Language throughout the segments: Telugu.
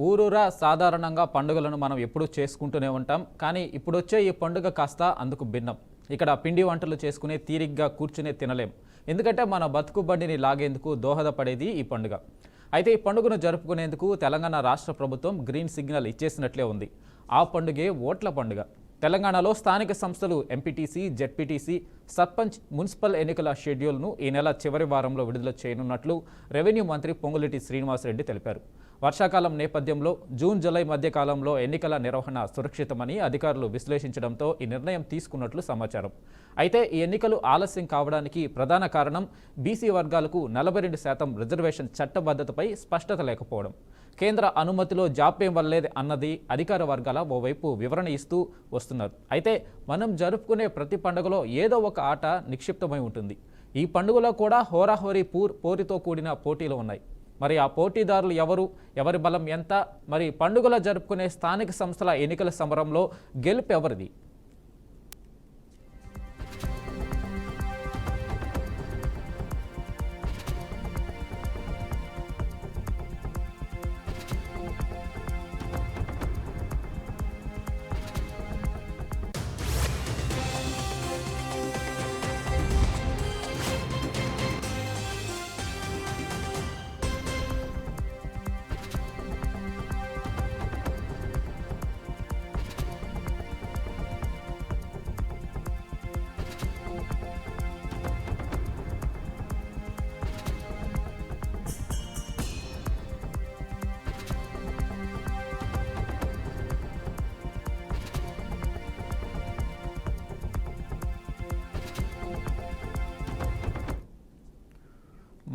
ఊరూరా సాధారణంగా పండుగలను మనం ఎప్పుడూ చేసుకుంటూనే ఉంటాం. కానీ ఇప్పుడొచ్చే ఈ పండుగ కాస్త అందుకు భిన్నం. ఇక్కడ పిండి వంటలు చేసుకునే తీరిగ్గా కూర్చునే తినలేం. ఎందుకంటే మన బతుకు బండిని లాగేందుకు దోహదపడేది ఈ పండుగ. అయితే ఈ పండుగను జరుపుకునేందుకు తెలంగాణ రాష్ట్ర ప్రభుత్వం గ్రీన్ సిగ్నల్ ఇచ్చేసినట్లే ఉంది. ఆ పండుగే ఓట్ల పండుగ. తెలంగాణలో స్థానిక సంస్థలు ఎంపీటీసీ, జెడ్పీటీసీ, సర్పంచ్, మున్సిపల్ ఎన్నికల షెడ్యూల్ను ఈ నెల చివరి వారంలో విడుదల చేయనున్నట్లు రెవెన్యూ మంత్రి పొంగులేటి శ్రీనివాసరెడ్డి తెలిపారు. వర్షాకాలం నేపథ్యంలో జూన్, జూలై మధ్య కాలంలో ఎన్నికల నిర్వహణ సురక్షితమని అధికారులు విశ్లేషించడంతో ఈ నిర్ణయం తీసుకున్నట్లు సమాచారం. అయితే ఈ ఎన్నికలు ఆలస్యం కావడానికి ప్రధాన కారణం బీసీ వర్గాలకు 42% రిజర్వేషన్ చట్టబద్ధతపై స్పష్టత లేకపోవడం. కేంద్ర అనుమతిలో జాప్యం వల్లే అన్నది అధికార వర్గాల ఓవైపు వివరణ ఇస్తూ వస్తున్నారు. అయితే మనం జరుపుకునే ప్రతి పండుగలో ఏదో ఒక ఆట నిక్షిప్తమై ఉంటుంది. ఈ పండుగలో కూడా హోరాహోరీ పోరుతో కూడిన పోటీలు ఉన్నాయి. మరి ఆ పోటీదారులు ఎవరు, ఎవరి బలం ఎంత, మరి పండుగల జరుపుకునే స్థానిక సంస్థల ఎన్నికల సమరంలో గెలుపు ఎవరిది?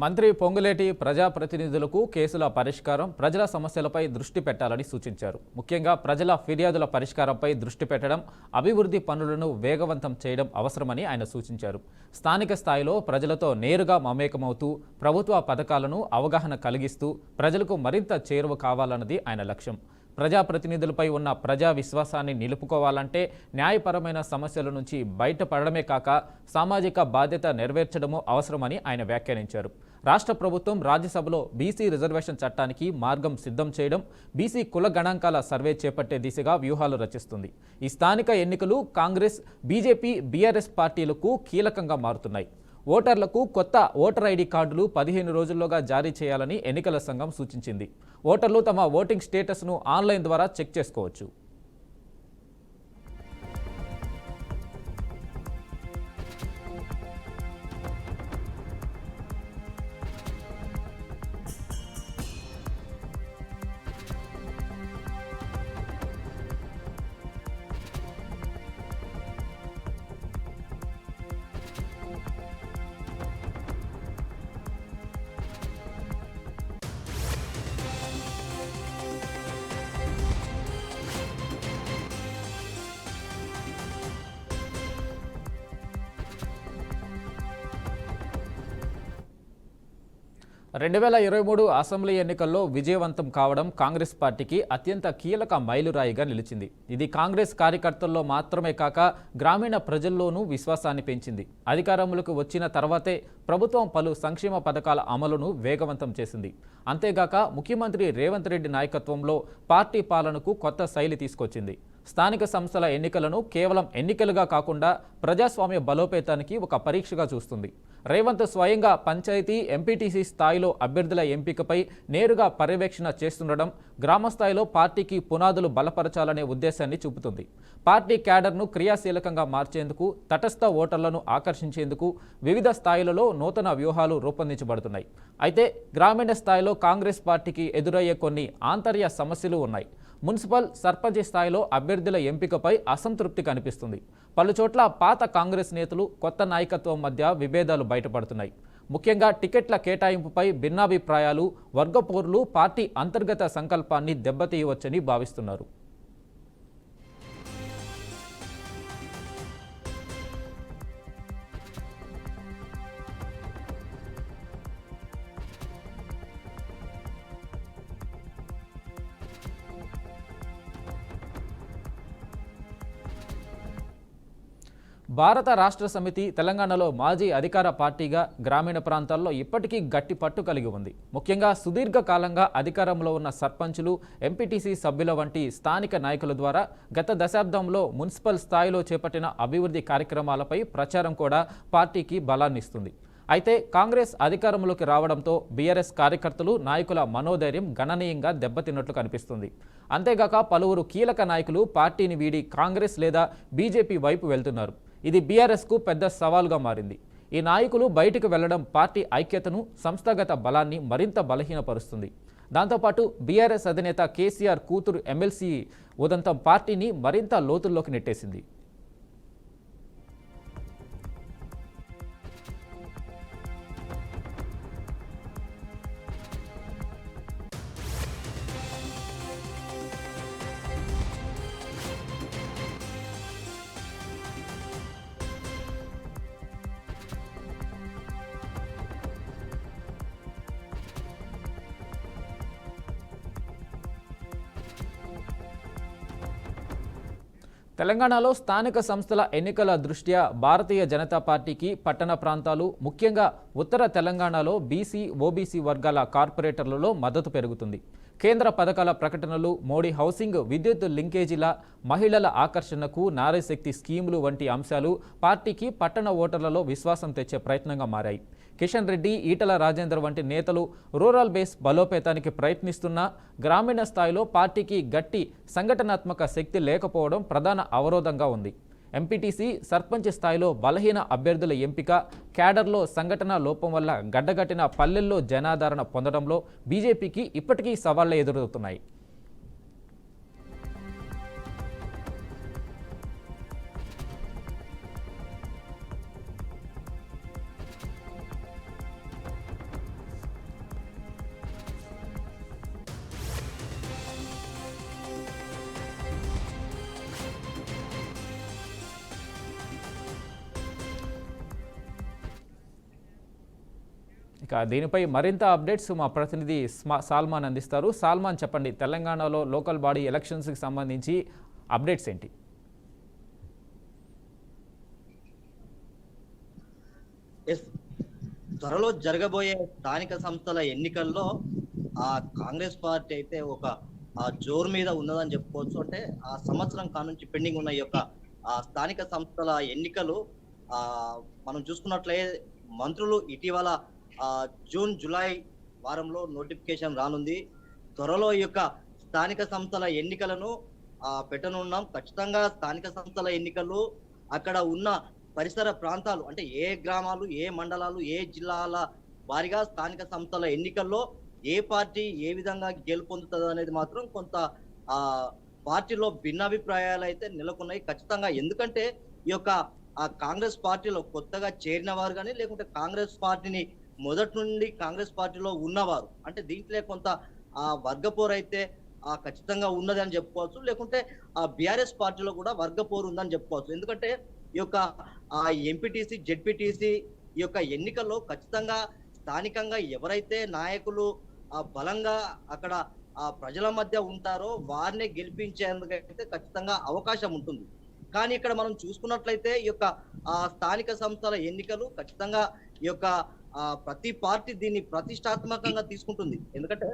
మంత్రి పొంగులేటి ప్రజాప్రతినిధులకు కేసుల పరిష్కారం, ప్రజల సమస్యలపై దృష్టి పెట్టాలని సూచించారు. ముఖ్యంగా ప్రజల ఫిర్యాదుల పరిష్కారంపై దృష్టి పెట్టడం, అభివృద్ధి పనులను వేగవంతం చేయడం అవసరమని ఆయన సూచించారు. స్థానిక స్థాయిలో ప్రజలతో నేరుగా మమేకమవుతూ ప్రభుత్వ పథకాలను అవగాహన కలిగిస్తూ ప్రజలకు మరింత చేరువ కావాలన్నది ఆయన లక్ష్యం. ప్రజాప్రతినిధులపై ఉన్న ప్రజా విశ్వాసాన్ని నిలుపుకోవాలంటే న్యాయపరమైన సమస్యల నుంచి బయటపడడమే కాక సామాజిక బాధ్యత నెరవేర్చడమూ అవసరమని ఆయన వ్యాఖ్యానించారు. రాష్ట్ర ప్రభుత్వం రాజ్యసభలో బీసీ రిజర్వేషన్ చట్టానికి మార్గం సిద్ధం చేయడం, బీసీ కుల గణాంకాల సర్వే చేపట్టే దిశగా వ్యూహాలు రచిస్తుంది. ఈ స్థానిక ఎన్నికలు కాంగ్రెస్, బీజేపీ, బీఆర్ఎస్ పార్టీలకు కీలకంగా మారుతున్నాయి. ఓటర్లకు కొత్త ఓటర్ ఐడి కార్డులు 15 రోజుల్లోగా జారీ చేయాలని ఎన్నికల సంఘం సూచించింది. ఓటర్లు తమ ఓటింగ్ స్టేటస్ను ఆన్లైన్ ద్వారా చెక్ చేసుకోవచ్చు. రెండు 2023 అసెంబ్లీ ఎన్నికల్లో విజయవంతం కావడం కాంగ్రెస్ పార్టీకి అత్యంత కీలక మైలురాయిగా నిలిచింది. ఇది కాంగ్రెస్ కార్యకర్తల్లో మాత్రమే కాక గ్రామీణ ప్రజల్లోనూ విశ్వాసాన్ని పెంచింది. అధికారంలోకి వచ్చిన తర్వాతే ప్రభుత్వం పలు సంక్షేమ పథకాల అమలును వేగవంతం చేసింది. అంతేగాక ముఖ్యమంత్రి రేవంత్ రెడ్డి నాయకత్వంలో పార్టీ పాలనకు కొత్త శైలి తీసుకొచ్చింది. స్థానిక సంస్థల ఎన్నికలను కేవలం ఎన్నికలుగా కాకుండా ప్రజాస్వామ్య బలోపేతానికి ఒక పరీక్షగా చూస్తుంది. రేవంత్ స్వయంగా పంచాయతీ, ఎంపీటీసీ స్థాయిలో అభ్యర్థుల ఎంపికపై నేరుగా పర్యవేక్షణ చేస్తుండడం గ్రామ స్థాయిలో పార్టీకి పునాదులు బలపరచాలనే ఉద్దేశాన్ని చూపుతుంది. పార్టీ క్యాడర్ను క్రియాశీలకంగా మార్చేందుకు, తటస్థ ఓటర్లను ఆకర్షించేందుకు వివిధ స్థాయిలలో నూతన వ్యూహాలు రూపొందించబడుతున్నాయి. అయితే గ్రామీణ స్థాయిలో కాంగ్రెస్ పార్టీకి ఎదురయ్యే కొన్ని ఆంతర్య సమస్యలు ఉన్నాయి. మున్సిపల్, సర్పంచ్ స్థాయిలో అభ్యర్థుల ఎంపికపై అసంతృప్తి కనిపిస్తుంది. పలుచోట్ల పాత కాంగ్రెస్ నేతలు, కొత్త నాయకత్వం మధ్య విభేదాలు బయటపడుతున్నాయి. ముఖ్యంగా టికెట్ల కేటాయింపుపై భిన్నాభిప్రాయాలు, వర్గపోర్లు పార్టీ అంతర్గత సంకల్పాన్ని దెబ్బతీయవచ్చని భావిస్తున్నారు. భారత రాష్ట్ర సమితి తెలంగాణలో మాజీ అధికార పార్టీగా గ్రామీణ ప్రాంతాల్లో ఇప్పటికీ గట్టి పట్టు కలిగి ఉంది. ముఖ్యంగా సుదీర్ఘకాలంగా అధికారంలో ఉన్న సర్పంచులు, ఎంపీటీసీ సభ్యుల వంటి స్థానిక నాయకుల ద్వారా గత దశాబ్దంలో మున్సిపల్ స్థాయిలో చేపట్టిన అభివృద్ధి కార్యక్రమాలపై ప్రచారం కూడా పార్టీకి బలాన్నిస్తుంది. అయితే కాంగ్రెస్ అధికారంలోకి రావడంతో బీఆర్ఎస్ కార్యకర్తలు, నాయకుల మనోధైర్యం గణనీయంగా దెబ్బతిన్నట్లు కనిపిస్తుంది. అంతేగాక పలువురు కీలక నాయకులు పార్టీని వీడి కాంగ్రెస్ లేదా బీజేపీ వైపు వెళ్తున్నారు. ఇది బీఆర్ఎస్కు పెద్ద సవాల్గా మారింది. ఈ నాయకులు బయటకు వెళ్లడం పార్టీ ఐక్యతను, సంస్థాగత బలాన్ని మరింత బలహీనపరుస్తుంది. దాంతోపాటు బీఆర్ఎస్ అధినేత కేసీఆర్ కూతురు ఎమ్మెల్సీ ఉదంతం పార్టీని మరింత లోతుల్లోకి నెట్టేసింది. తెలంగాణలో స్థానిక సంస్థల ఎన్నికల దృష్ట్యా భారతీయ జనతా పార్టీకి పట్టణ ప్రాంతాలు, ముఖ్యంగా ఉత్తర తెలంగాణలో బీసీ, ఓబీసీ వర్గాల కార్పొరేటర్లలో మద్దతు పెరుగుతుంది. కేంద్ర పథకాల ప్రకటనలు, మోడీ హౌసింగ్, విద్యుత్ లింకేజీల, మహిళల ఆకర్షణకు నారీశక్తి స్కీములు వంటి అంశాలు పార్టీకి పట్టణ ఓటర్లలో విశ్వాసం తెచ్చే ప్రయత్నంగా మారాయి. కిషన్ రెడ్డి, ఈటల రాజేందర్ వంటి నేతలు రూరల్ బేస్ బలోపేతానికి ప్రయత్నిస్తున్నా గ్రామీణ స్థాయిలో పార్టీకి గట్టి సంఘటనాత్మక శక్తి లేకపోవడం ప్రధాన అవరోధంగా ఉంది. ఎంపీటీసీ, సర్పంచ్ స్థాయిలో బలహీన అభ్యర్థుల ఎంపిక, క్యాడర్లో సంఘటన లోపం వల్ల గడ్డగట్టిన పల్లెల్లో జనాదరణ పొందడంలో బీజేపీకి ఇప్పటికీ సవాళ్లు ఎదురవుతున్నాయి. ఇక దీనిపై మరింత అప్డేట్స్ మా ప్రతినిధి సాల్మాన్ అందిస్తారు. సాల్మాన్, చెప్పండి, తెలంగాణలో లోకల్ బాడీ ఎలక్షన్స్కి సంబంధించి అప్డేట్స్ ఏంటి? త్వరలో జరగబోయే స్థానిక సంస్థల ఎన్నికల్లో కాంగ్రెస్ పార్టీ అయితే ఒక జోరు మీద ఉన్నదని చెప్పుకోవచ్చు. అంటే ఆ సంవత్సరం కానుంచి పెండింగ్ ఉన్న ఈ యొక్క స్థానిక సంస్థల ఎన్నికలు మనం చూసుకున్నట్లే మంత్రులు ఇటీవల జూన్, జూలై వారంలో నోటిఫికేషన్ రానుంది. త్వరలో ఈ యొక్క స్థానిక సంస్థల ఎన్నికలను పెట్టనున్నాం. ఖచ్చితంగా స్థానిక సంస్థల ఎన్నికలు అక్కడ ఉన్న పరిసర ప్రాంతాలు, అంటే ఏ గ్రామాలు, ఏ మండలాలు, ఏ జిల్లాల వారిగా స్థానిక సంస్థల ఎన్నికల్లో ఏ పార్టీ ఏ విధంగా గెలుపొందుతుంది అనేది మాత్రం కొంత పార్టీలో భిన్నాభిప్రాయాలు అయితే నెలకొన్నాయి ఖచ్చితంగా. ఎందుకంటే ఈ యొక్క కాంగ్రెస్ పార్టీలో కొత్తగా చేరిన వారు కానీ, లేకుంటే కాంగ్రెస్ పార్టీని మొదటి నుండి కాంగ్రెస్ పార్టీలో ఉన్నవారు, అంటే దీంట్లో కొంత వర్గపోరు అయితే ఖచ్చితంగా ఉన్నది అని చెప్పుకోవచ్చు. లేకుంటే బీఆర్ఎస్ పార్టీలో కూడా వర్గపోరు ఉందని చెప్పుకోవచ్చు. ఎందుకంటే ఈ యొక్క ఎంపీటీసీ, జెడ్పీటీసీ ఈ యొక్క ఎన్నికల్లో ఖచ్చితంగా స్థానికంగా ఎవరైతే నాయకులు బలంగా అక్కడ ప్రజల మధ్య ఉంటారో వారిని గెలిపించేందుకైతే ఖచ్చితంగా అవకాశం ఉంటుంది. కానీ ఇక్కడ మనం చూసుకున్నట్లయితే ఈ యొక్క స్థానిక సంస్థల ఎన్నికలు ఖచ్చితంగా ఈ యొక్క ప్రతి పార్టీ దీన్ని ప్రతిష్టాత్మకంగా తీసుకుంటుంది. ఎందుకంటే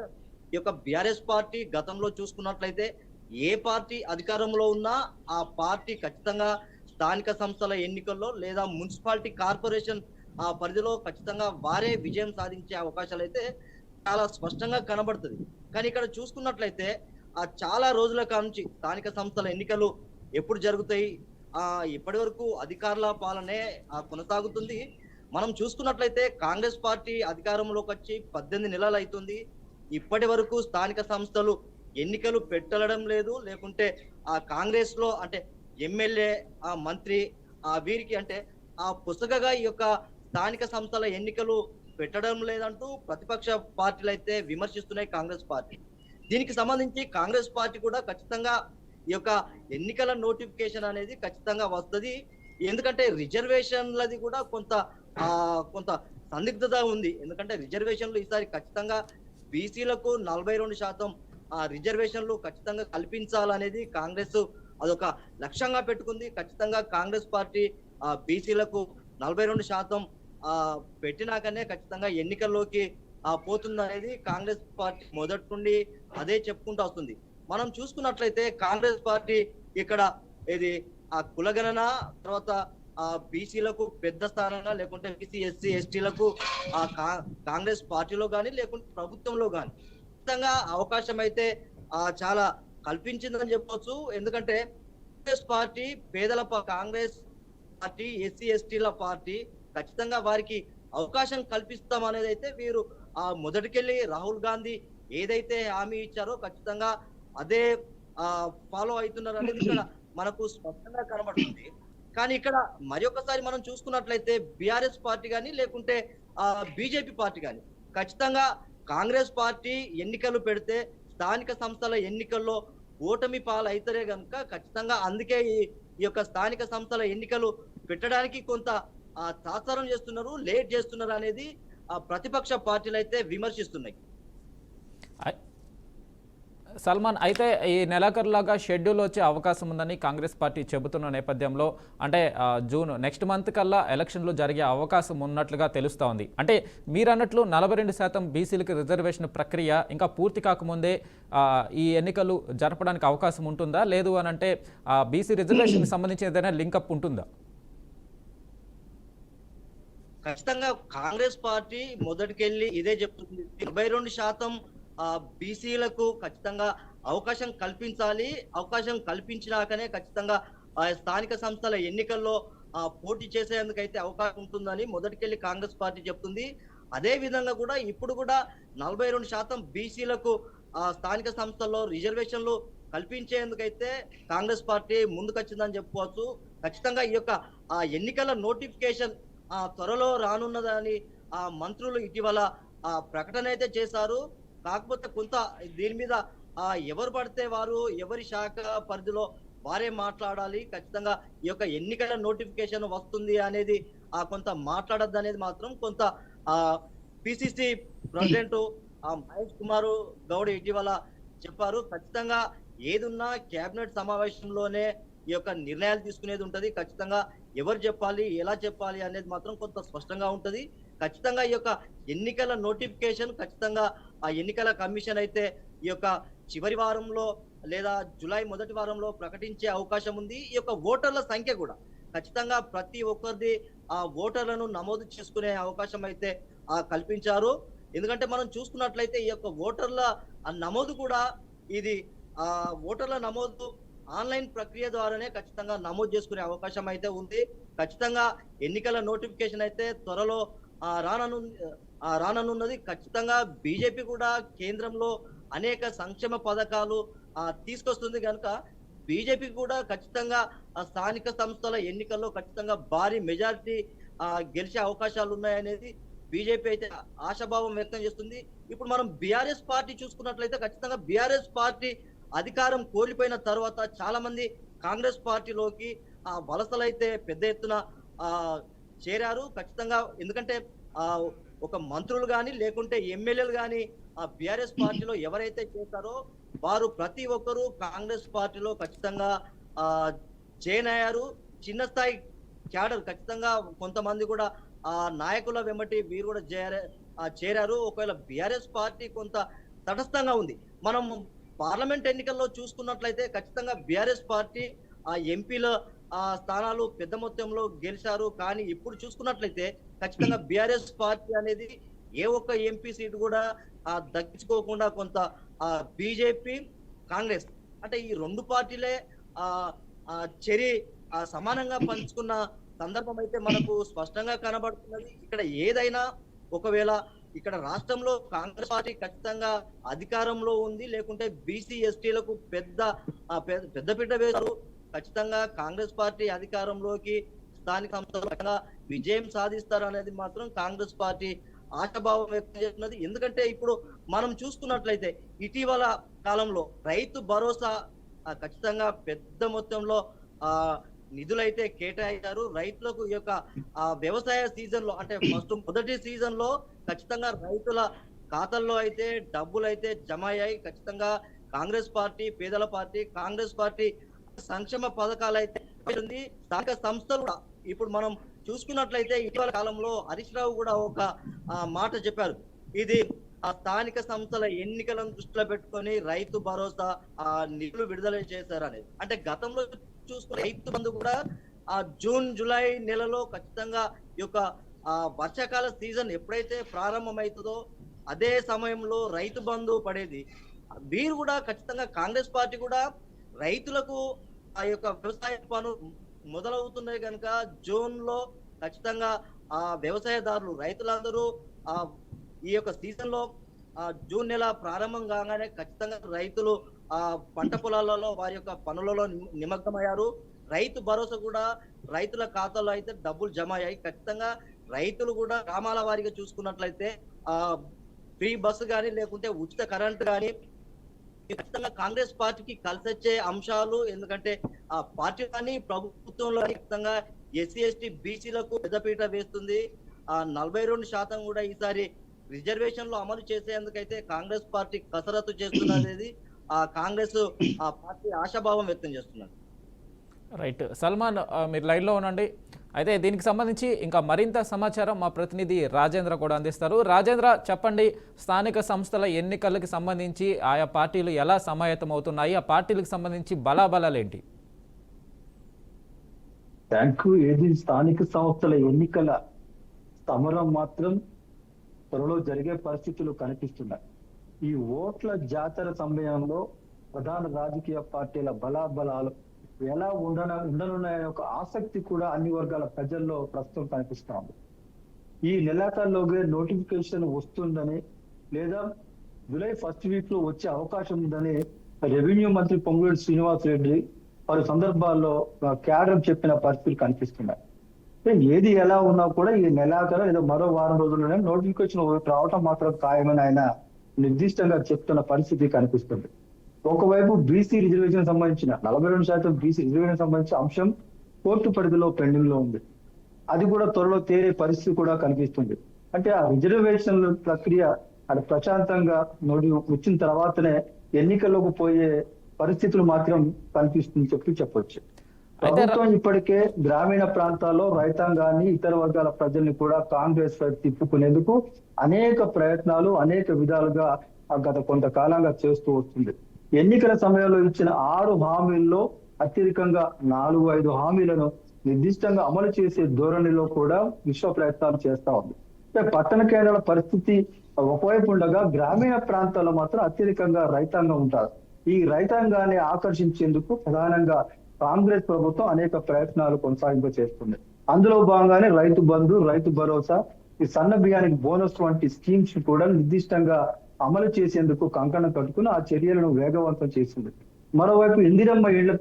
ఈ యొక్క బీఆర్ఎస్ పార్టీ గతంలో చూసుకున్నట్లయితే ఏ పార్టీ అధికారంలో ఉన్నా ఆ పార్టీ ఖచ్చితంగా స్థానిక సంస్థల ఎన్నికల్లో లేదా మున్సిపాలిటీ కార్పొరేషన్ పరిధిలో ఖచ్చితంగా వారే విజయం సాధించే అవకాశాలు అయితే చాలా స్పష్టంగా కనబడుతుంది. కానీ ఇక్కడ చూసుకున్నట్లయితే చాలా రోజుల నుంచి స్థానిక సంస్థల ఎన్నికలు ఎప్పుడు జరుగుతాయి, ఇప్పటి వరకు అధికారుల పాలనే కొనసాగుతుంది. మనం చూసుకున్నట్లయితే కాంగ్రెస్ పార్టీ అధికారంలోకి వచ్చి 18 నెలలు అవుతుంది. ఇప్పటి వరకు స్థానిక సంస్థలు ఎన్నికలు పెట్టడం లేదు. లేకుంటే కాంగ్రెస్ లో అంటే ఎమ్మెల్యే, మంత్రి వీరికి అంటే పుస్తకగా ఈ యొక్క స్థానిక సంస్థల ఎన్నికలు పెట్టడం లేదంటూ ప్రతిపక్ష పార్టీలు అయితే విమర్శిస్తున్నాయి కాంగ్రెస్ పార్టీ. దీనికి సంబంధించి కాంగ్రెస్ పార్టీ కూడా ఖచ్చితంగా ఈ యొక్క ఎన్నికల నోటిఫికేషన్ అనేది ఖచ్చితంగా వస్తుంది. ఎందుకంటే రిజర్వేషన్లది కూడా కొంత సందిగ్ధత ఉంది. ఎందుకంటే రిజర్వేషన్లు ఈసారి ఖచ్చితంగా బీసీలకు 42% రిజర్వేషన్లు ఖచ్చితంగా కల్పించాలనేది కాంగ్రెస్ అదొక లక్ష్యంగా పెట్టుకుంది. ఖచ్చితంగా కాంగ్రెస్ పార్టీ బీసీలకు 42% పెట్టినాకనే ఖచ్చితంగా ఎన్నికల్లోకి పోతుందనేది కాంగ్రెస్ పార్టీ మొదటి నుండి అదే చెప్పుకుంటూ వస్తుంది. మనం చూసుకున్నట్లయితే కాంగ్రెస్ పార్టీ ఇక్కడ ఇది కులగణన, తర్వాత బీసీలకు పెద్ద స్థానంగా, లేకుంటే బీసీ ఎస్సీ ఎస్టీలకు కాంగ్రెస్ పార్టీలో కానీ లేకుంటే ప్రభుత్వంలో కానీ ఖచ్చితంగా అవకాశం అయితే చాలా కల్పించిందని చెప్పొచ్చు. ఎందుకంటే Congress party Congress party SC ఎస్టీల పార్టీ ఖచ్చితంగా వారికి అవకాశం కల్పిస్తాం అనేది అయితే వీరు మొదటికెళ్ళి రాహుల్ గాంధీ ఏదైతే హామీ ఇచ్చారో ఖచ్చితంగా అదే ఫాలో అవుతున్నారు అనేది ఇక్కడ మనకు స్పష్టంగా కనబడుతుంది. కానీ ఇక్కడ మరొకసారి మనం చూసుకున్నట్లయితే బీఆర్ఎస్ పార్టీ కానీ లేకుంటే బీజేపీ పార్టీ కానీ ఖచ్చితంగా కాంగ్రెస్ పార్టీ ఎన్నికలు పెడితే స్థానిక సంస్థల ఎన్నికల్లో ఓటమి పాలు అయితేనే కనుక ఖచ్చితంగా అందుకే ఈ యొక్క స్థానిక సంస్థల ఎన్నికలు పెట్టడానికి కొంత తాత్సారం చేస్తున్నారు, లేట్ చేస్తున్నారు అనేది ప్రతిపక్ష పార్టీలు అయితే విమర్శిస్తున్నాయి. సల్మాన్, అయితే ఈ నెలాఖరులాగా షెడ్యూల్ వచ్చే అవకాశం ఉందని కాంగ్రెస్ పార్టీ చెబుతున్న నేపథ్యంలో అంటే జూన్ నెక్స్ట్ మంత్ కల్లా ఎలక్షన్లు జరిగే అవకాశం ఉన్నట్లుగా తెలుస్తూ ఉంది. అంటే మీరు అన్నట్లు 42% బీసీలకు రిజర్వేషన్ ప్రక్రియ ఇంకా పూర్తి కాకముందే ఈ ఎన్నికలు జరపడానికి అవకాశం ఉంటుందా, లేదు అని అంటే బీసీ రిజర్వేషన్కి సంబంధించి ఏదైనా లింకప్ ఉంటుందా? ఖచ్చితంగా కాంగ్రెస్ పార్టీ మొదటికెళ్ళి ఇదే చెప్తుంది. 22% బీసీలకు ఖచ్చితంగా అవకాశం కల్పించాలి. అవకాశం కల్పించినాకనే ఖచ్చితంగా స్థానిక సంస్థల ఎన్నికల్లో పోటీ చేసేందుకైతే అవకాశం ఉంటుందని మొదటికెళ్ళి కాంగ్రెస్ పార్టీ చెప్తుంది. అదే విధంగా కూడా ఇప్పుడు కూడా 42% బీసీలకు స్థానిక సంస్థల్లో రిజర్వేషన్లు కల్పించేందుకైతే కాంగ్రెస్ పార్టీ ముందుకొచ్చిందని చెప్పుకోవచ్చు. ఖచ్చితంగా ఈ యొక్క ఎన్నికల నోటిఫికేషన్ త్వరలో రానున్నదని మంత్రులు ఇటీవల ప్రకటన అయితే చేశారు. కాకపోతే కొంత దీని మీద ఎవరు పడితే వారు ఎవరి శాఖ పరిధిలో వారే మాట్లాడాలి. ఖచ్చితంగా ఈ యొక్క ఎన్నికల నోటిఫికేషన్ వస్తుంది అనేది కొంత మాట్లాడద్దు అనేది మాత్రం కొంత పిసిసి ప్రెసిడెంట్ మహేష్ కుమార్ గౌడ్ ఇటీవల చెప్పారు. ఖచ్చితంగా ఏదున్నా కేబినెట్ సమావేశంలోనే ఈ యొక్క నిర్ణయాలు తీసుకునేది ఉంటది. ఖచ్చితంగా ఎవరు చెప్పాలి, ఎలా చెప్పాలి అనేది మాత్రం కొంత స్పష్టంగా ఉంటది. ఖచ్చితంగా ఈ యొక్క ఎన్నికల నోటిఫికేషన్ ఖచ్చితంగా ఎన్నికల కమిషన్ అయితే ఈ యొక్క చివరి వారంలో లేదా జూలై మొదటి వారంలో ప్రకటించే అవకాశం ఉంది. ఈ యొక్క ఓటర్ల సంఖ్య కూడా ఖచ్చితంగా ప్రతి ఒక్కరిది ఓటర్లను నమోదు చేసుకునే అవకాశం అయితే కల్పించారు. ఎందుకంటే మనం చూసుకున్నట్లయితే ఈ యొక్క ఓటర్ల నమోదు కూడా ఇది ఓటర్ల నమోదు ఆన్లైన్ ప్రక్రియ ద్వారానే ఖచ్చితంగా నమోదు చేసుకునే అవకాశం అయితే ఉంది. ఖచ్చితంగా ఎన్నికల నోటిఫికేషన్ అయితే త్వరలో రానున్నది. ఖచ్చితంగా బీజేపీ కూడా కేంద్రంలో అనేక సంక్షేమ పథకాలు తీసుకొస్తుంది కనుక బీజేపీ కూడా ఖచ్చితంగా స్థానిక సంస్థల ఎన్నికల్లో ఖచ్చితంగా భారీ మెజారిటీ గెలిచే అవకాశాలు ఉన్నాయనేది బీజేపీ అయితే ఆశాభావం వ్యక్తం చేస్తుంది. ఇప్పుడు మనం బీఆర్ఎస్ పార్టీ చూసుకున్నట్లయితే ఖచ్చితంగా బీఆర్ఎస్ పార్టీ అధికారం కోల్పోయిన తర్వాత చాలా మంది కాంగ్రెస్ పార్టీలోకి వలసలైతే పెద్ద ఎత్తున చేరారు. ఖచ్చితంగా ఎందుకంటే ఒక మంత్రులు కానీ లేకుంటే ఎమ్మెల్యేలు కానీ బీఆర్ఎస్ పార్టీలో ఎవరైతే చేశారో వారు ప్రతి ఒక్కరూ కాంగ్రెస్ పార్టీలో ఖచ్చితంగా జాయిన్ అయ్యారు. చిన్న స్థాయి క్యాడర్ ఖచ్చితంగా కొంతమంది కూడా నాయకుల వెంబటి వీరు కూడా చేరారు. ఒకవేళ బీఆర్ఎస్ పార్టీ కొంత తటస్థంగా ఉంది. మనం పార్లమెంట్ ఎన్నికల్లో చూసుకున్నట్లయితే ఖచ్చితంగా బీఆర్ఎస్ పార్టీ ఎంపీల స్థానాలు పెద్ద మొత్తంలో గెలిచారు. కానీ ఇప్పుడు చూసుకున్నట్లయితే ఖచ్చితంగా బీఆర్ఎస్ పార్టీ అనేది ఏ ఒక్క ఎంపీ సీటు కూడా దక్కించుకోకుండా కొంత బీజేపీ కాంగ్రెస్ అంటే ఈ రెండు పార్టీలే చెరి సమానంగా పంచుకున్న సందర్భం అయితే మనకు స్పష్టంగా కనబడుతున్నది. ఇక్కడ ఏదైనా ఒకవేళ ఇక్కడ రాష్ట్రంలో కాంగ్రెస్ పార్టీ ఖచ్చితంగా అధికారంలో ఉంది, లేకుంటే బీసీ ఎస్టీలకు పెద్దపీట వేశారు. ఖచ్చితంగా కాంగ్రెస్ పార్టీ అధికారంలోకి స్థానిక సంస్థల విజయం సాధిస్తారు అనేది మాత్రం కాంగ్రెస్ పార్టీ ఆశాభావం వ్యక్తం చేస్తున్నది. ఎందుకంటే ఇప్పుడు మనం చూసుకున్నట్లయితే ఇటీవల కాలంలో రైతు భరోసా ఖచ్చితంగా పెద్ద మొత్తంలో నిధులైతే కేటాయించారు. రైతులకు ఈ యొక్క వ్యవసాయ సీజన్ లో అంటే ఫస్ట్ మొదటి సీజన్ లో ఖచ్చితంగా రైతుల ఖాతాల్లో అయితే డబ్బులు అయితే జమ అయ్యాయి. ఖచ్చితంగా కాంగ్రెస్ పార్టీ పేదల పార్టీ కాంగ్రెస్ పార్టీ సంక్షేమ పథకాలు అయితే స్థానిక సంస్థలు కూడా ఇప్పుడు మనం చూసుకున్నట్లయితే ఇటీవల కాలంలో హరీష్ రావు కూడా ఒక మాట చెప్పారు. ఇది ఆ స్థానిక సంస్థల ఎన్నికలను దృష్టిలో పెట్టుకొని రైతు భరోసా నిధులు విడుదల చేశారనేది. అంటే గతంలో చూసుకున్న రైతు బంధు కూడా జూన్ జూలై నెలలో ఖచ్చితంగా ఈ యొక్క వర్షాకాల సీజన్ ఎప్పుడైతే ప్రారంభమవుతుందో అదే సమయంలో రైతు బంధు పడేది. వీరు కూడా ఖచ్చితంగా కాంగ్రెస్ పార్టీ కూడా రైతులకు ఆ యొక్క వ్యవసాయ పనులు మొదలవుతున్నాయి కనుక జూన్ లో ఖచ్చితంగా వ్యవసాయదారులు రైతులందరూ ఈ యొక్క సీజన్ లో జూన్ నెల ప్రారంభం కాగానే ఖచ్చితంగా రైతులు పంట పొలాలలో వారి యొక్క పనులలో నిమగ్నమయ్యారు. రైతు భరోసా కూడా రైతుల ఖాతాలో అయితే డబ్బులు జమ అయ్యాయి. ఖచ్చితంగా రైతులు కూడా గ్రామాల వారీగా చూసుకున్నట్లయితే ఫ్రీ బస్సు కానీ లేకుంటే ఉచిత కరెంట్ కానీ ఖచ్చితంగా కాంగ్రెస్ పార్టీకి కలిసొచ్చే అంశాలు. ఎందుకంటే ఆ పార్టీ కానీ ప్రభుత్వంలో ఖచ్చితంగా ఎస్సీ ఎస్టీ బీసీలకు పెద్దపీట వేస్తుంది. 42% కూడా ఈసారి రిజర్వేషన్ లో అమలు చేసేందుకైతే కాంగ్రెస్ పార్టీ కసరత్తు చేస్తున్నది. కాంగ్రెస్ పార్టీ ఆశాభావం వ్యక్తం చేస్తున్నారు. రైట్ సల్మాన్, మీరు లైన్లో ఉండండి. అయితే దీనికి సంబంధించి ఇంకా మరింత సమాచారం మా ప్రతినిధి రాజేంద్ర కూడా అందిస్తారు. రాజేంద్ర, చెప్పండి, స్థానిక సంస్థల ఎన్నికలకు సంబంధించి ఆయా పార్టీలు ఎలా సమాయత్తం అవుతున్నాయి, ఆ పార్టీలకు సంబంధించి బలాబలాలు ఏంటి? ఏది స్థానిక సంస్థల ఎన్నికల సమరం మాత్రం త్వరలో జరిగే పరిస్థితులు కనిపిస్తున్నాయి. ఈ ఓట్ల జాతర సమయంలో ప్రధాన రాజకీయ పార్టీల బలాబలాలు ఎలా ఉండనున్నాయనే ఒక ఆసక్తి కూడా అన్ని వర్గాల ప్రజల్లో ప్రస్తుతం కనిపిస్తోంది. ఈ నెలాఖరులోగే నోటిఫికేషన్ వస్తుందని లేదా జూలై ఫస్ట్ వీక్ లో వచ్చే అవకాశం ఉందని రెవెన్యూ మంత్రి పొంగులేటి శ్రీనివాస్ రెడ్డి పలు సందర్భాల్లో క్యాడర్ చెప్పిన పరిస్థితులు కనిపిస్తున్నాయి. ఏది ఎలా ఉన్నా కూడా ఈ నెలాఖరు లేదా మరో వారం రోజుల్లోనే నోటిఫికేషన్ రావటం మాత్రం ఖాయమని ఆయన నిర్దిష్టంగా చెప్తున్న పరిస్థితి కనిపిస్తుంది. ఒకవైపు బీసీ రిజర్వేషన్ సంబంధించిన 42% బీసీ రిజర్వేషన్ సంబంధించిన అంశం కోర్టు పరిధిలో పెండింగ్ లో ఉంది. అది కూడా త్వరలో తేరే పరిస్థితి కూడా కనిపిస్తుంది. అంటే ఆ రిజర్వేషన్ ప్రక్రియ అది ప్రశాంతంగా వచ్చిన తర్వాతనే ఎన్నికల్లోకి పోయే పరిస్థితులు మాత్రం కనిపిస్తుంది చెప్పొచ్చు. ప్రభుత్వం ఇప్పటికే గ్రామీణ ప్రాంతాల్లో రైతాంగాన్ని ఇతర వర్గాల ప్రజల్ని కూడా కాంగ్రెస్ వైపు తిప్పుకునేందుకు అనేక ప్రయత్నాలు అనేక విధాలుగా గత కొంతకాలంగా చేస్తూ వస్తుంది. ఎన్నికల సమయంలో ఇచ్చిన 6 హామీల్లో అత్యధికంగా 4-5 హామీలను నిర్దిష్టంగా అమలు చేసే ధోరణిలో కూడా విశ్వ ప్రయత్నాలు చేస్తా ఉంది. పట్టణ కేంద్రాల పరిస్థితి ఒకవైపు ఉండగా గ్రామీణ ప్రాంతాల్లో మాత్రం అత్యధికంగా రైతాంగం ఉంటారు. ఈ రైతాంగాన్ని ఆకర్షించేందుకు ప్రధానంగా కాంగ్రెస్ ప్రభుత్వం అనేక ప్రయత్నాలు కొనసాగింపు చేస్తుంది. అందులో భాగంగానే రైతు బంధు, రైతు భరోసా, ఈ సన్న బియ్యానికి బోనస్ వంటి స్కీమ్స్ కూడా నిర్దిష్టంగా అమలు చేసేందుకు కంకణం కట్టుకుని ఆ చర్యలను వేగవంతం చేసింది. మరోవైపు ఇందిరమ్మ ఇళ్ల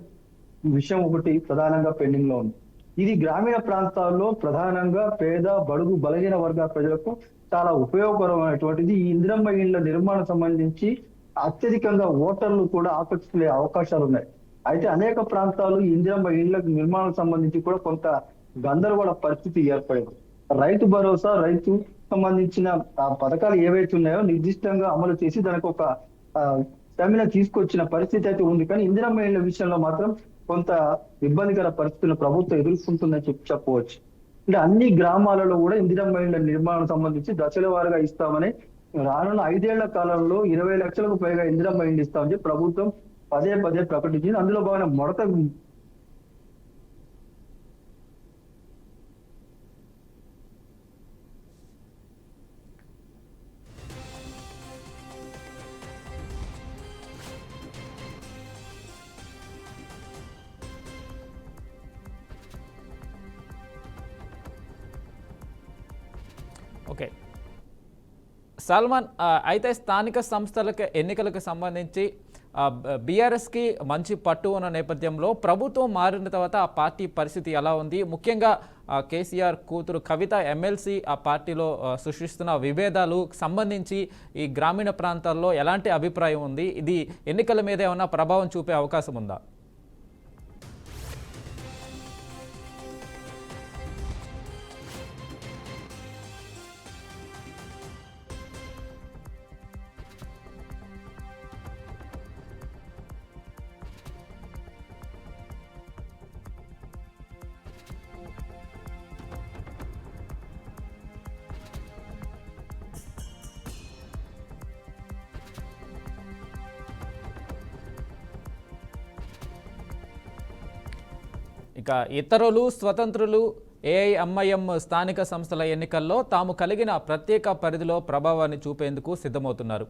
విషయం ఒకటి ప్రధానంగా పెండింగ్ లో ఉంది. ఇది గ్రామీణ ప్రాంతాల్లో ప్రధానంగా పేద, బడుగు, బలహీన వర్గాల ప్రజలకు చాలా ఉపయోగకరమైనటువంటిది. ఈ ఇందిరమ్మ ఇళ్ల నిర్మాణం సంబంధించి అత్యధికంగా ఓటర్లు కూడా ఆకర్షించే అవకాశాలు ఉన్నాయి. అయితే అనేక ప్రాంతాలు ఇందిరమ్మ ఇళ్ల నిర్మాణం సంబంధించి కూడా కొంత గందరగోళ పరిస్థితి ఏర్పడింది. రైతు భరోసా, రైతు సంబంధించిన పథకాలు ఏవైతే ఉన్నాయో నిర్దిష్టంగా అమలు చేసి దానికి ఒక స్టామినా తీసుకొచ్చిన పరిస్థితి అయితే ఉంది. కానీ ఇందిరమ్మ ఇళ్ల విషయంలో మాత్రం కొంత ఇబ్బందికర పరిస్థితులను ప్రభుత్వం ఎదుర్కొంటుందని చెప్పవచ్చు. అంటే అన్ని గ్రామాలలో కూడా ఇందిరమ్మ ఇళ్ల నిర్మాణం సంబంధించి దశల వారీగా ఇస్తామని రానున్న 5 ఏళ్ల కాలంలో 20 లక్షలకు పైగా ఇందిరమ్మ ఇళ్లు ఇస్తామని ప్రభుత్వం పదే ప్రకటించింది. అందులో భాగంగా మొదట ఓకే సల్మాన్, అయితే స్థానిక సంస్థలకు ఎన్నికలకు సంబంధించి బీఆర్ఎస్కి మంచి పట్టు ఉన్న నేపథ్యంలో ప్రభుత్వం మారిన తర్వాత ఆ పార్టీ పరిస్థితి ఎలా ఉంది? ముఖ్యంగా కేసీఆర్ కూతురు కవిత ఎమ్మెల్సీ ఆ పార్టీలో సృష్టిస్తున్న విభేదాలు సంబంధించి ఈ గ్రామీణ ప్రాంతాల్లో ఎలాంటి అభిప్రాయం ఉంది? ఇది ఎన్నికల మీద ఏమైనా ప్రభావం చూపే అవకాశం ఉందా? ఇక ఇతరులు స్వతంత్రులు ఏఐఎంఐఎం స్థానిక సంస్థల ఎన్నికల్లో తాము కలిగిన ప్రత్యేక పరిధిలో ప్రభావాన్ని చూపేందుకు సిద్ధమవుతున్నారు.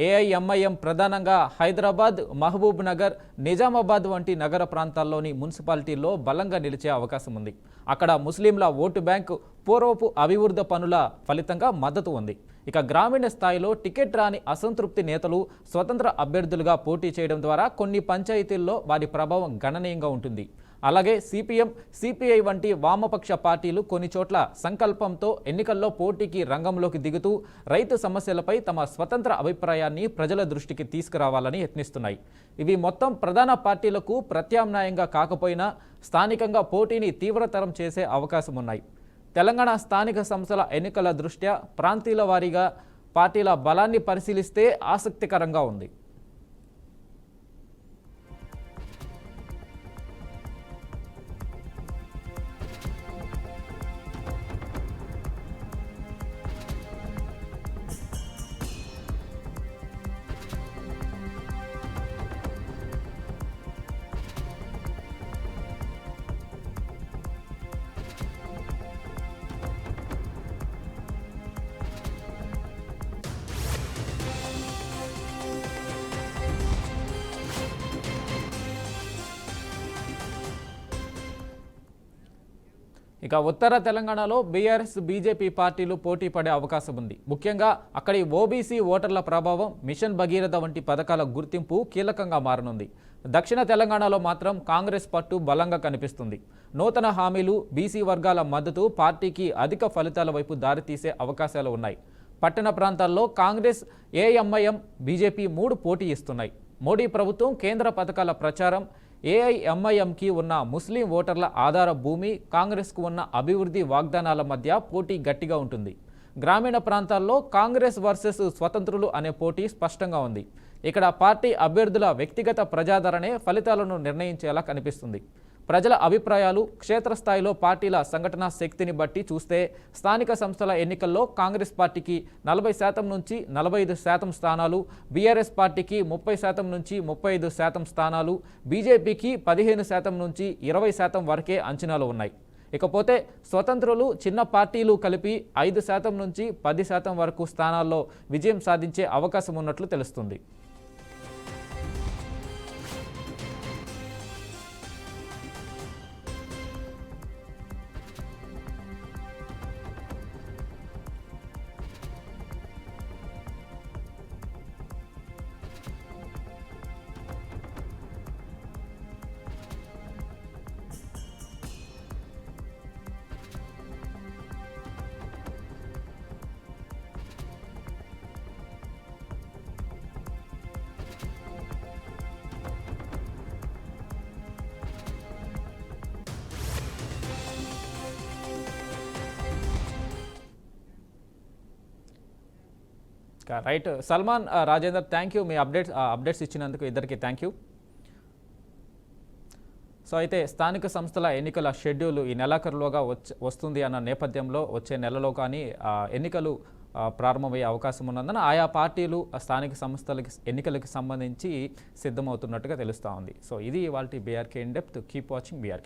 ఏఐఎంఐఎం ప్రధానంగా హైదరాబాద్, మహబూబ్ నగర్, నిజామాబాద్ వంటి నగర ప్రాంతాల్లోని మున్సిపాలిటీల్లో బలంగా నిలిచే అవకాశం ఉంది. అక్కడ ముస్లింల ఓటు బ్యాంకు పూర్వపు అభివృద్ధి పనుల ఫలితంగా మద్దతు ఉంది. ఇక గ్రామీణ స్థాయిలో టికెట్ రాని అసంతృప్తి నేతలు స్వతంత్ర అభ్యర్థులుగా పోటీ చేయడం ద్వారా కొన్ని పంచాయతీల్లో వారి ప్రభావం గణనీయంగా ఉంటుంది. అలాగే సిపిఎం, సిపిఐ వంటి వామపక్ష పార్టీలు కొన్ని చోట్ల సంకల్పంతో ఎన్నికల్లో పోటీకి రంగంలోకి దిగుతూ రైతు సమస్యలపై తమ స్వతంత్ర అభిప్రాయాన్ని ప్రజల దృష్టికి తీసుకురావాలని యత్నిస్తున్నాయి. ఇవి మొత్తం ప్రధాన పార్టీలకు ప్రత్యామ్నాయంగా కాకపోయినా స్థానికంగా పోటీని తీవ్రతరం చేసే అవకాశం ఉన్నాయి. తెలంగాణ స్థానిక సంస్థల ఎన్నికల దృష్ట్యా ప్రాంతీయ వారీగా పార్టీల బలాన్ని పరిశీలిస్తే ఆసక్తికరంగా ఉంది. ఇక ఉత్తర తెలంగాణలో బీఆర్ఎస్, బీజేపీ పార్టీలు పోటీ పడే అవకాశం ఉంది. ముఖ్యంగా అక్కడి ఓబీసీ ఓటర్ల ప్రభావం, మిషన్ భగీరథ వంటి పథకాల గుర్తింపు కీలకంగా మారనుంది. దక్షిణ తెలంగాణలో మాత్రం కాంగ్రెస్ పట్టు బలంగా కనిపిస్తుంది. నూతన హామీలు, బీసీ వర్గాల మద్దతు పార్టీకి అధిక ఫలితాల వైపు దారితీసే అవకాశాలు ఉన్నాయి. పట్టణ ప్రాంతాల్లో కాంగ్రెస్, ఏఐఎంఐఎం, బీజేపీ 3 పోటీ ఇస్తున్నాయి. మోడీ ప్రభుత్వం కేంద్ర పథకాల ప్రచారం, ఏఐఎంఐఎంకి ఉన్న ముస్లిం ఓటర్ల ఆధార భూమి, కాంగ్రెస్కు ఉన్న అభివృద్ధి వాగ్దానాల మధ్య పోటీ గట్టిగా ఉంటుంది. గ్రామీణ ప్రాంతాల్లో కాంగ్రెస్ వర్సెస్ స్వతంత్రులు అనే పోటీ స్పష్టంగా ఉంది. ఇక్కడ పార్టీ అభ్యర్థుల వ్యక్తిగత ప్రజాదరణే ఫలితాలను నిర్ణయించేలా కనిపిస్తుంది. ప్రజల అభిప్రాయాలు, క్షేత్రస్థాయిలో పార్టీల సంఘటనా శక్తిని బట్టి చూస్తే స్థానిక సంస్థల ఎన్నికల్లో కాంగ్రెస్ పార్టీకి 40% నుంచి 45% స్థానాలు, బీఆర్ఎస్ పార్టీకి 30% నుంచి 35% స్థానాలు, బీజేపీకి 15% నుంచి 20% వరకే అంచనాలు ఉన్నాయి. ఇకపోతే స్వతంత్రులు, చిన్న పార్టీలు కలిపి 5% నుంచి 10% వరకు స్థానాల్లో విజయం సాధించే అవకాశం ఉన్నట్లు తెలుస్తుంది. Right Salman, Rajender, thank you. Me updates ఇచ్చినందుకు ఇద్దరికి థ్యాంక్ యూ. సో అయితే స్థానిక సంస్థల ఎన్నికల షెడ్యూల్ ఈ నెలాఖరులోగా వస్తుంది అన్న నేపథ్యంలో వచ్చే నెలలో కానీ ఎన్నికలు ప్రారంభమయ్యే అవకాశం ఉన్నందున ఆయా పార్టీలు స్థానిక సంస్థలకి ఎన్నికలకు సంబంధించి సిద్ధమవుతున్నట్టుగా తెలుస్తూ ఉంది. సో ఇది ఇవాల్టి BRK in depth. Keep watching BRK.